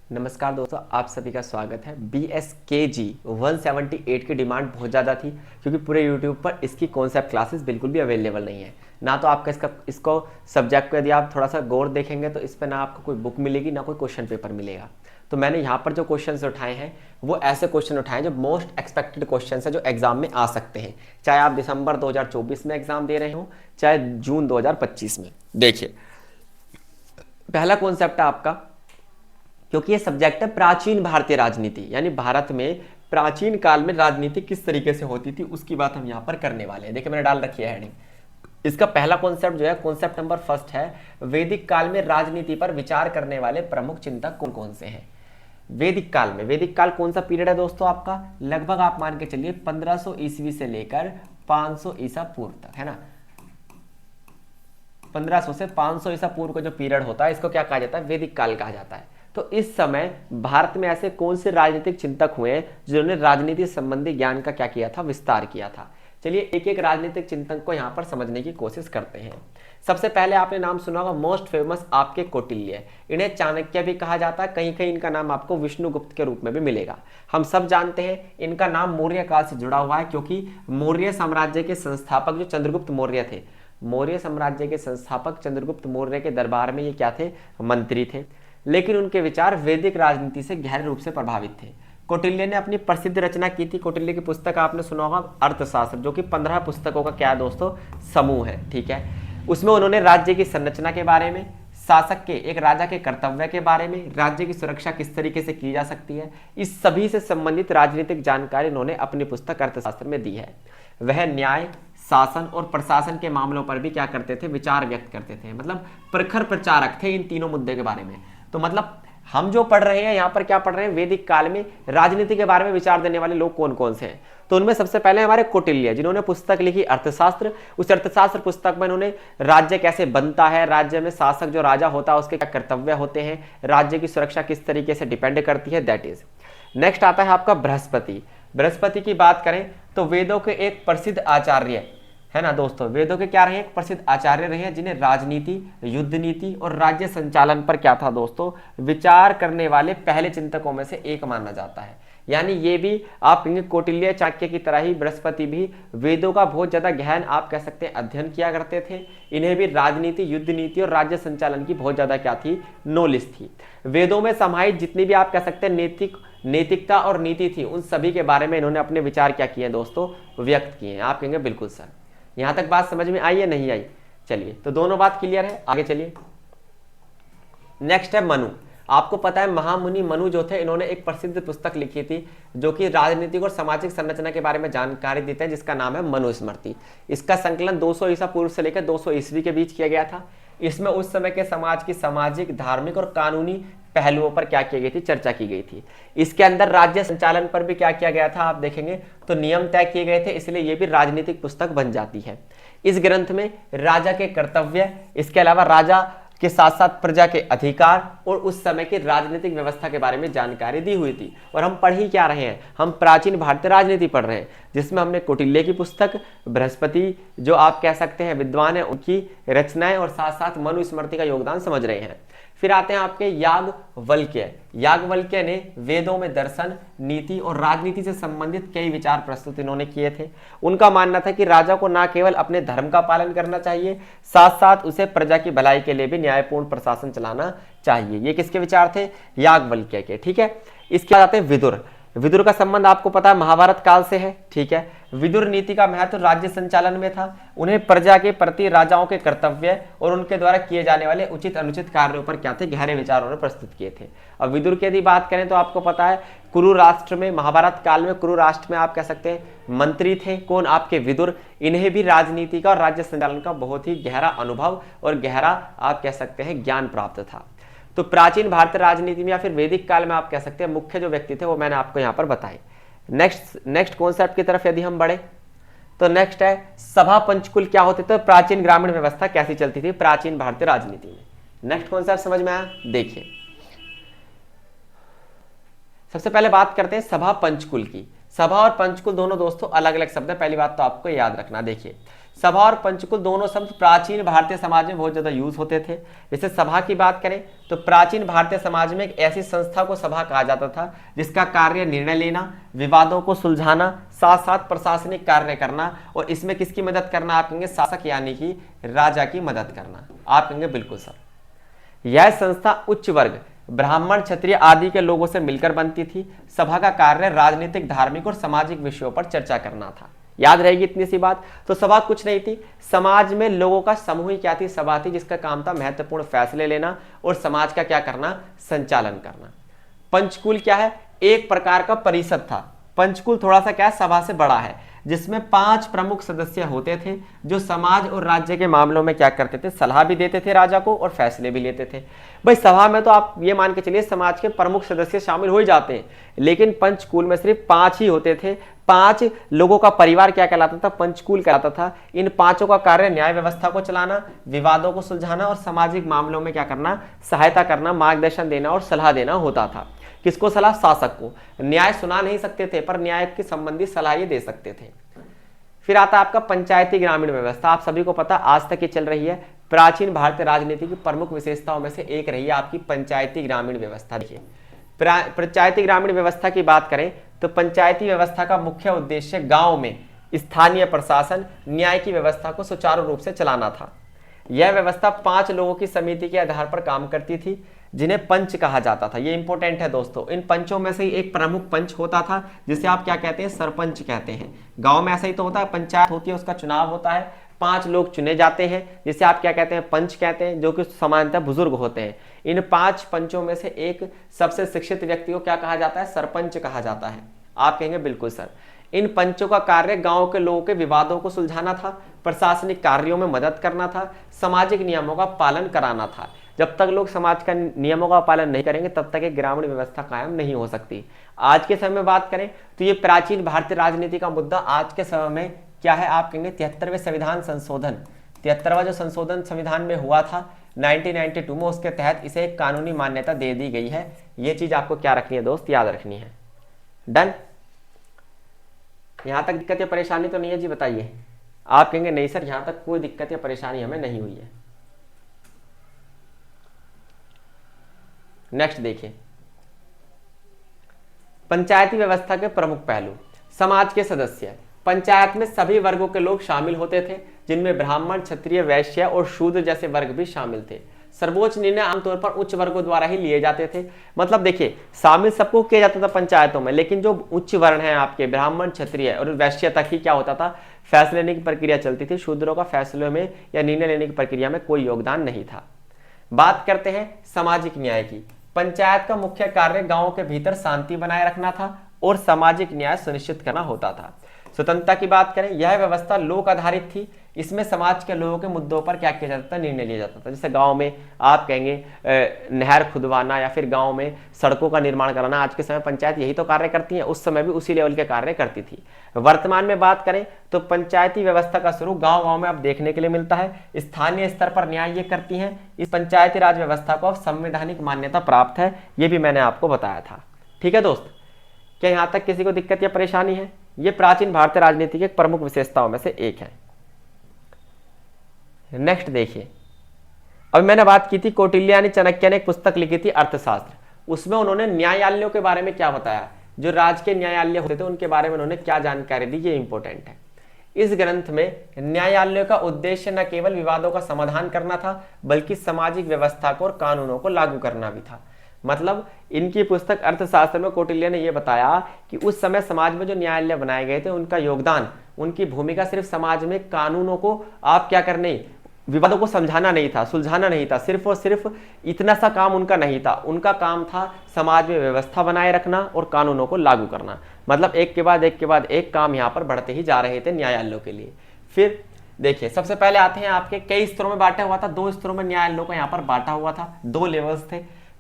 नमस्कार दोस्तों, आप सभी का स्वागत है। BSKG 178 की डिमांड बहुत ज़्यादा थी क्योंकि पूरे YouTube पर इसकी कॉन्सेप्ट क्लासेस बिल्कुल भी अवेलेबल नहीं है। ना तो आपका इसको सब्जेक्ट को यदि आप थोड़ा सा गौर देखेंगे तो इस पर ना आपको कोई बुक मिलेगी ना कोई क्वेश्चन पेपर मिलेगा। तो मैंने यहाँ पर जो क्वेश्चन उठाए हैं वो ऐसे क्वेश्चन उठाए जो मोस्ट एक्सपेक्टेड क्वेश्चन है जो एग्जाम में आ सकते हैं, चाहे आप दिसंबर 2024 में एग्जाम दे रहे हो चाहे जून 2025 में। देखिए, पहला कॉन्सेप्ट है आपका, क्योंकि ये सब्जेक्ट है प्राचीन भारतीय राजनीति, यानी भारत में प्राचीन काल में राजनीति किस तरीके से होती थी उसकी बात हम यहाँ पर करने वाले हैं। देखिए, मैंने डाल रखी है हेडिंग। इसका पहला कॉन्सेप्ट जो है, कॉन्सेप्ट नंबर फर्स्ट है, वैदिक काल में राजनीति पर विचार करने वाले प्रमुख चिंतक कौन कौन से हैं। वैदिक काल में, वैदिक काल कौन सा पीरियड है दोस्तों आपका, लगभग आप मान के चलिए 1500 ईस्वी से लेकर 500 ईसा पूर्व तक, है ना। 1500 से 500 ईसा पूर्व का जो पीरियड होता है इसको क्या कहा जाता है, वैदिक काल कहा जाता है। तो इस समय भारत में ऐसे कौन से राजनीतिक चिंतक हुए हैं जिन्होंने राजनीति संबंधी ज्ञान का क्या किया था, विस्तार किया था। चलिए एक एक राजनीतिक चिंतक को यहाँ पर समझने की कोशिश करते हैं। सबसे पहले आपने नाम सुना होगा मोस्ट फेमस आपके कौटिल्य, इन्हें चाणक्य भी कहा जाता है, कहीं कहीं इनका नाम आपको विष्णुगुप्त के रूप में भी मिलेगा। हम सब जानते हैं इनका नाम मौर्य काल से जुड़ा हुआ है क्योंकि मौर्य साम्राज्य के संस्थापक जो चंद्रगुप्त मौर्य थे, मौर्य साम्राज्य के संस्थापक चंद्रगुप्त मौर्य के दरबार में ये क्या थे, मंत्री थे, लेकिन उनके विचार वैदिक राजनीति से गहरे रूप से प्रभावित थे। कौटिल्य ने अपनी प्रसिद्ध रचना की थी, कौटिल्य की पुस्तक आपने सुना होगा अर्थशास्त्र, जो कि 15 पुस्तकों का क्या है दोस्तों, समूह है, ठीक है। उसमें उन्होंने राज्य की संरचना के बारे में, शासक के, एक राजा के कर्तव्य के बारे में, राज्य की सुरक्षा किस तरीके से की जा सकती है, इस सभी से संबंधित राजनीतिक जानकारी उन्होंने अपनी पुस्तक अर्थशास्त्र में दी है। वह न्याय, शासन और प्रशासन के मामलों पर भी क्या करते थे, विचार व्यक्त करते थे, मतलब प्रखर प्रचारक थे इन तीनों मुद्दे के बारे में। तो मतलब हम जो पढ़ रहे हैं यहाँ पर क्या पढ़ रहे हैं, वैदिक काल में राजनीति के बारे में विचार देने वाले लोग कौन कौन से हैं। तो उनमें सबसे पहले हमारे कौटिल्य, जिन्होंने पुस्तक लिखी अर्थशास्त्र। उस अर्थशास्त्र पुस्तक में उन्होंने राज्य कैसे बनता है, राज्य में शासक जो राजा होता है उसके क्या कर्तव्य होते हैं, राज्य की सुरक्षा किस तरीके से डिपेंड करती है, दैट इज। नेक्स्ट आता है आपका बृहस्पति। बृहस्पति की बात करें तो वेदों के एक प्रसिद्ध आचार्य है ना दोस्तों, वेदों के क्या रहे, एक प्रसिद्ध आचार्य रहे हैं जिन्हें राजनीति, युद्ध नीति और राज्य संचालन पर क्या था दोस्तों, विचार करने वाले पहले चिंतकों में से एक माना जाता है। यानी ये भी आप कहेंगे कौटिल्य चाणक्य की तरह ही बृहस्पति भी वेदों का बहुत ज्यादा गहन आप कह सकते हैं अध्ययन किया करते थे। इन्हें भी राजनीति, युद्ध नीति और राज्य संचालन की बहुत ज्यादा क्या थी, नॉलेज थी। वेदों में समाहित जितनी भी आप कह सकते हैं नैतिकता और नीति थी, उन सभी के बारे में इन्होंने अपने विचार क्या किए दोस्तों, व्यक्त किए हैं। आप कहेंगे बिल्कुल सर, यहां तक बात समझ में आई या नहीं आई। चलिए, तो दोनों बात क्लियर है, आगे चलिए। नेक्स्ट है मनु। आपको पता है महामुनि मनु जो थे, इन्होंने एक प्रसिद्ध पुस्तक लिखी थी जो कि राजनीतिक और सामाजिक संरचना के बारे में जानकारी देते हैं, जिसका नाम है मनुस्मृति। इसका संकलन 200 ईसा पूर्व से लेकर 200 ईस्वी के बीच किया गया था। इसमें उस समय के समाज की सामाजिक, धार्मिक और कानूनी पहलुओं पर क्या की गई थी, चर्चा की गई थी। इसके अंदर राज्य संचालन पर भी क्या किया गया था, आप देखेंगे तो नियम तय किए गए थे, इसलिए यह भी राजनीतिक पुस्तक बन जाती है। इस ग्रंथ में राजा के कर्तव्य, इसके अलावा राजा के साथ साथ प्रजा के अधिकार और उस समय की राजनीतिक व्यवस्था के बारे में जानकारी दी हुई थी। और हम पढ़ ही क्या रहे हैं, हम प्राचीन भारतीय राजनीति पढ़ रहे हैं, जिसमें हमने कौटिल्य की पुस्तक, बृहस्पति जो आप कह सकते हैं विद्वान है, उनकी रचनाएं और साथ साथ मनुस्मृति का योगदान समझ रहे हैं। फिर आते हैं आपके याज्ञवल्क्य। याज्ञवल्क्य ने वेदों में दर्शन, नीति और राजनीति से संबंधित कई विचार प्रस्तुत इन्होंने किए थे। उनका मानना था कि राजा को न केवल अपने धर्म का पालन करना चाहिए, साथ साथ उसे प्रजा की भलाई के लिए भी न्यायपूर्ण प्रशासन चलाना चाहिए। ये किसके विचार थे, याज्ञवल्क्य के, ठीक है। इसके बाद आते हैं विदुर। विदुर का संबंध आपको पता है महाभारत काल से है, ठीक है। विदुर नीति का महत्व राज्य संचालन में था। उन्हें प्रजा के प्रति राजाओं के कर्तव्य और उनके द्वारा किए जाने वाले उचित अनुचित कार्यों पर क्या थे, गहरे विचार उन्होंने प्रस्तुत किए थे। अब विदुर की यदि बात करें तो आपको पता है कुरु राष्ट्र में, महाभारत काल में कुरु राष्ट्र में आप कह सकते हैं मंत्री थे, कौन, आपके विदुर। इन्हें भी राजनीति का और राज्य संचालन का बहुत ही गहरा अनुभव और गहरा आप कह सकते हैं ज्ञान प्राप्त था। तो प्राचीन भारतीय राजनीति में या फिर वैदिक काल में आप कह सकते हैं मुख्य जो व्यक्ति थे वो मैंने आपको यहाँ पर बताए। नेक्स्ट कॉन्सेप्ट की तरफ यदि हम बढ़े तो नेक्स्ट है सभा पंचकुल क्या होते थे, प्राचीन ग्रामीण व्यवस्था कैसी चलती थी प्राचीन भारतीय राजनीति में। नेक्स्ट कॉन्सेप्ट समझ में आया, देखिए सबसे पहले बात करते हैं सभा पंचकुल की। सभा और पंचकुल दोनों दोस्तों अलग अलग शब्द है, पहली बात तो आपको याद रखना। देखिए सभा और पंचकुल दोनों शब्द प्राचीन भारतीय समाज में बहुत ज्यादा यूज होते थे। जैसे सभा की बात करें तो प्राचीन भारतीय समाज में एक ऐसी संस्था को सभा कहा जाता था जिसका कार्य निर्णय लेना, विवादों को सुलझाना, साथ साथ प्रशासनिक कार्य करना, और इसमें किसकी मदद करना, आप कहेंगे शासक यानी कि राजा की मदद करना। आप कहेंगे बिल्कुल सर। यह संस्था उच्च वर्ग, ब्राह्मण, क्षत्रिय आदि के लोगों से मिलकर बनती थी। सभा का कार्य राजनीतिक, धार्मिक और सामाजिक विषयों पर चर्चा करना था। याद रहेगी इतनी सी बात। तो सभा कुछ नहीं थी, समाज में लोगों का समूह ही क्या थी, सभा थी, जिसका काम था महत्वपूर्ण फैसले लेना और समाज का क्या करना, संचालन करना। पंचकुल क्या है, एक प्रकार का परिषद था। पंचकुल थोड़ा सा क्या है, सभा से बड़ा है, जिसमें 5 प्रमुख सदस्य होते थे जो समाज और राज्य के मामलों में क्या करते थे, सलाह भी देते थे राजा को और फैसले भी लेते थे। भाई सभा में तो आप ये मान के चलिए समाज के प्रमुख सदस्य शामिल हो ही जाते हैं, लेकिन पंचकुल में सिर्फ 5 ही होते थे। 5 लोगों का परिवार क्या कहलाता था, पंचकुल कहलाता था। इन 5 का कार्य न्याय व्यवस्था को चलाना, विवादों को सुलझाना और सामाजिक मामलों में क्या करना, सहायता करना, मार्गदर्शन देना और सलाह देना होता था। किसको सलाह, शासक को। न्याय सुना नहीं सकते थे पर न्याय के संबंधी सलाह ये दे सकते थे। फिर आता है आपका पंचायती ग्रामीण व्यवस्था। आप सभी को पता आज तक ये चल रही है, प्राचीन भारतीय राजनीति की प्रमुख विशेषताओं में से एक रही है आपकी पंचायती ग्रामीण व्यवस्था। देखिए पंचायती ग्रामीण व्यवस्था की बात करें तो पंचायती व्यवस्था का मुख्य उद्देश्य गांव में स्थानीय प्रशासन, न्याय की व्यवस्था को सुचारू रूप से चलाना था। यह व्यवस्था 5 लोगों की समिति के आधार पर काम करती थी जिन्हें पंच कहा जाता था। ये इंपॉर्टेंट है दोस्तों। इन पंचों में से एक प्रमुख पंच होता था जिसे आप क्या कहते हैं, सरपंच कहते हैं। गांव में ऐसा ही तो होता है, पंचायत होती है, उसका चुनाव होता है, 5 लोग चुने जाते हैं जिसे आप क्या कहते हैं, पंच कहते हैं, जो कि सामान्यतः बुजुर्ग होते हैं। इन 5 पंचों में से एक सबसे शिक्षित व्यक्ति को क्या कहा जाता है, सरपंच कहा जाता है। आप कहेंगे बिल्कुल सर। इन पंचों का कार्य गांव के लोगों के विवादों को सुलझाना था, प्रशासनिक कार्यों में मदद करना था, सामाजिक नियमों का पालन कराना था। जब तक लोग समाज का नियमों का पालन नहीं करेंगे तब तक एक ग्रामीण व्यवस्था कायम नहीं हो सकती। आज के समय में बात करें तो ये प्राचीन भारतीय राजनीति का मुद्दा आज के समय में क्या है, आप कहेंगे 73वें संविधान संशोधन। 73वां जो संशोधन संविधान में हुआ था 1992 में, उसके तहत इसे एक कानूनी मान्यता दे दी गई है। ये चीज आपको क्या रखनी है दोस्त, याद रखनी है। डन। यहां तक दिक्कत या परेशानी तो नहीं है जी, बताइए। आप कहेंगे नहीं सर यहां तक कोई दिक्कत या परेशानी हमें नहीं हुई है। नेक्स्ट देखिए, पंचायती व्यवस्था के प्रमुख पहलू। समाज के सदस्य, पंचायत में सभी वर्गों के लोग शामिल होते थे जिनमें ब्राह्मण, क्षत्रिय, वैश्य और शूद्र जैसे वर्ग भी शामिल थे। सर्वोच्च निर्णय आमतौर पर उच्च वर्गों द्वारा ही लिए जाते थे। मतलब देखिए शामिल सबको किया जाता था पंचायतों में, लेकिन जो उच्च वर्ण है आपके ब्राह्मण, क्षत्रिय और वैश्य तक ही क्या होता था, फैसले लेने की प्रक्रिया चलती थी। शूद्रों का फैसलों में या निर्णय लेने की प्रक्रिया में कोई योगदान नहीं था। बात करते हैं सामाजिक न्याय की। पंचायत का मुख्य कार्य गांवों के भीतर शांति बनाए रखना था और सामाजिक न्याय सुनिश्चित करना होता था। स्वतंत्रता की बात करें, यह व्यवस्था लोक आधारित थी। इसमें समाज के लोगों के मुद्दों पर क्या किया जाता था, निर्णय लिया जाता था। जैसे गांव में आप कहेंगे नहर खुदवाना या फिर गांव में सड़कों का निर्माण कराना, आज के समय पंचायत यही तो कार्य करती है, उस समय भी उसी लेवल के कार्य करती थी। वर्तमान में बात करें तो पंचायती व्यवस्था का शुरू गाँव गाँव में अब देखने के लिए मिलता है। स्थानीय स्तर पर न्याय ये करती है। इस पंचायती राज व्यवस्था को अब संवैधानिक मान्यता प्राप्त है, ये भी मैंने आपको बताया था। ठीक है दोस्त, क्या यहाँ तक किसी को दिक्कत या परेशानी है? ये प्राचीन भारतीय राजनीति की एक प्रमुख विशेषताओं में से एक है। नेक्स्ट देखिए, अब मैंने बात की थी कौटिल्य यानी चाणक्य ने एक पुस्तक लिखी थी अर्थशास्त्र। उसमें उन्होंने न्यायालयों के बारे में क्या बताया, जो राज के न्यायालय होते थे उनके बारे में उन्होंने क्या जानकारी दी, ये इंपॉर्टेंट है। इस ग्रंथ में न्यायालयों का उद्देश्य न केवल विवादों का समाधान करना था बल्कि सामाजिक व्यवस्था को और कानूनों को लागू करना भी था। मतलब इनकी पुस्तक अर्थशास्त्र में कौटिल्य ने यह बताया कि उस समय समाज में जो न्यायालय बनाए गए थे उनका योगदान, उनकी भूमिका सिर्फ समाज में कानूनों को आप क्या करने, विवादों को समझाना नहीं था, सुलझाना नहीं था, सिर्फ और सिर्फ इतना सा काम उनका नहीं था। उनका काम था समाज में व्यवस्था बनाए रखना और कानूनों को लागू करना। मतलब एक के बाद एक काम यहाँ पर बढ़ते ही जा रहे थे न्यायालयों के लिए। फिर देखिए सबसे पहले आते हैं आपके कई स्तरों में बांटा हुआ था, 2 स्तरों में न्यायालयों को यहाँ पर बांटा हुआ था, 2 लेवल्स थे।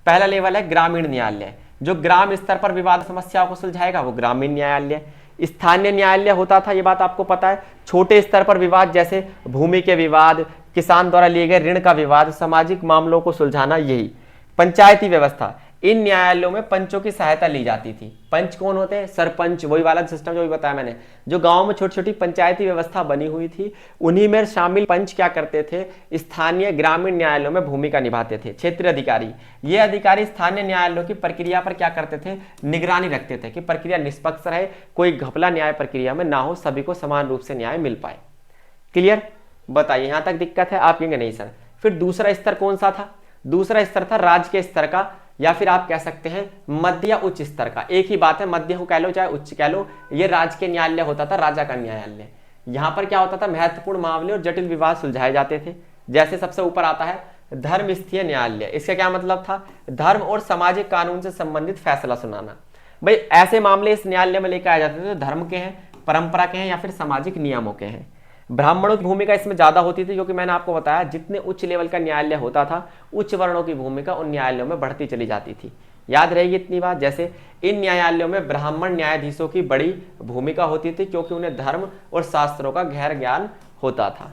पहला लेवल है ग्रामीण न्यायालय, जो ग्राम स्तर पर विवाद समस्याओं को सुलझाएगा, वो ग्रामीण न्यायालय। स्थानीय न्यायालय होता था, ये बात आपको पता है, छोटे स्तर पर विवाद जैसे भूमि के विवाद, किसान द्वारा लिए गए ऋण का विवाद, सामाजिक मामलों को सुलझाना, यही। पंचायती व्यवस्था, इन न्यायालयों में पंचों की सहायता ली जाती थी। पंच कौन होते हैं? सरपंच, वही वाला सिस्टम जो भी बताया मैंने, जो गांव में छोटी छोटी पंचायती व्यवस्था बनी हुई थी, उन्हीं में शामिल पंच क्या करते थे? स्थानीय ग्रामीण न्यायालयों में भूमिका निभाते थे। क्षेत्रीय अधिकारी, ये अधिकारी स्थानीय न्यायालयों की प्रक्रिया पर क्या करते थे? निगरानी रखते थे कि प्रक्रिया निष्पक्ष रहे, कोई घपला न्याय प्रक्रिया में ना हो, सभी को समान रूप से न्याय मिल पाए। क्लियर? बताइए, यहां तक दिक्कत है? आप कहेंगे नहीं सर। फिर दूसरा स्तर कौन सा था? दूसरा स्तर था राज्य के स्तर का, या फिर आप कह सकते हैं मध्य या उच्च स्तर का। एक ही बात है, मध्य को कह लो चाहे उच्च कह लो, ये राज्य के न्यायालय होता था, राजा का न्यायालय। यहां पर क्या होता था? महत्वपूर्ण मामले और जटिल विवाद सुलझाए जाते थे। जैसे सबसे ऊपर आता है धर्मस्थीय न्यायालय। इसका क्या मतलब था? धर्म और सामाजिक कानून से संबंधित फैसला सुनाना। भाई ऐसे मामले इस न्यायालय में लेकर आए जाते थे जो धर्म के हैं, परंपरा के हैं, या फिर सामाजिक नियमों के हैं। ब्राह्मणों की भूमिका इसमें ज्यादा होती थी, क्योंकि मैंने आपको बताया जितने उच्च लेवल का न्यायालय होता था, उच्च वर्णों की भूमिका उन न्यायालयों में बढ़ती चली जाती थी। याद रहेगी इतनी बात। जैसे इन न्यायालयों में ब्राह्मण न्यायाधीशों की बड़ी भूमिका होती थी, क्योंकि उन्हें धर्म और शास्त्रों का गहर ज्ञान होता था।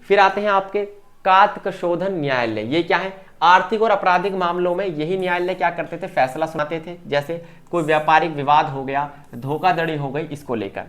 फिर आते हैं आपके कातकशोधन न्यायालय। ये क्या है? आर्थिक और आपराधिक मामलों में यही न्यायालय क्या करते थे? फैसला सुनाते थे। जैसे कोई व्यापारिक विवाद हो गया, धोखाधड़ी हो गई, इसको लेकर।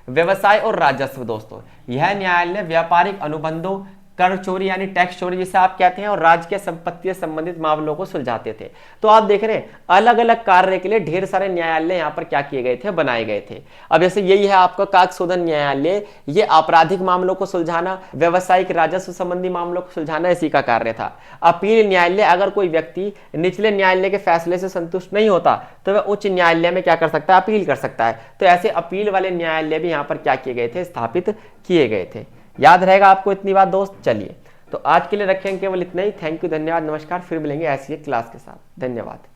व्यवसाय और राजस्व, दोस्तों यह न्यायालय व्यापारिक अनुबंधों, कर चोरी यानी टैक्स चोरी जिसे आप कहते हैं, और राज्य के संपत्ति से संबंधित मामलों को सुलझाते थे। तो आप देख रहे हैं अलग अलग कार्य के लिए ढेर सारे न्यायालय यहाँ पर क्या किए गए थे? बनाए गए थे। अब जैसे यही है आपका काकशोधन न्यायालय, ये आपराधिक मामलों को सुलझाना, व्यवसायिक राजस्व संबंधी मामलों को सुलझाना इसी का कार्य था। अपील न्यायालय, अगर कोई व्यक्ति निचले न्यायालय के फैसले से संतुष्ट नहीं होता तो वह उच्च न्यायालय में क्या कर सकता है? अपील कर सकता है। तो ऐसे अपील वाले न्यायालय भी यहाँ पर क्या किए गए थे? स्थापित किए गए थे। याद रहेगा आपको इतनी बात दोस्त? चलिए, तो आज के लिए रखेंगे केवल इतना ही। थैंक यू, धन्यवाद, नमस्कार। फिर मिलेंगे ऐसी एक क्लास के साथ। धन्यवाद।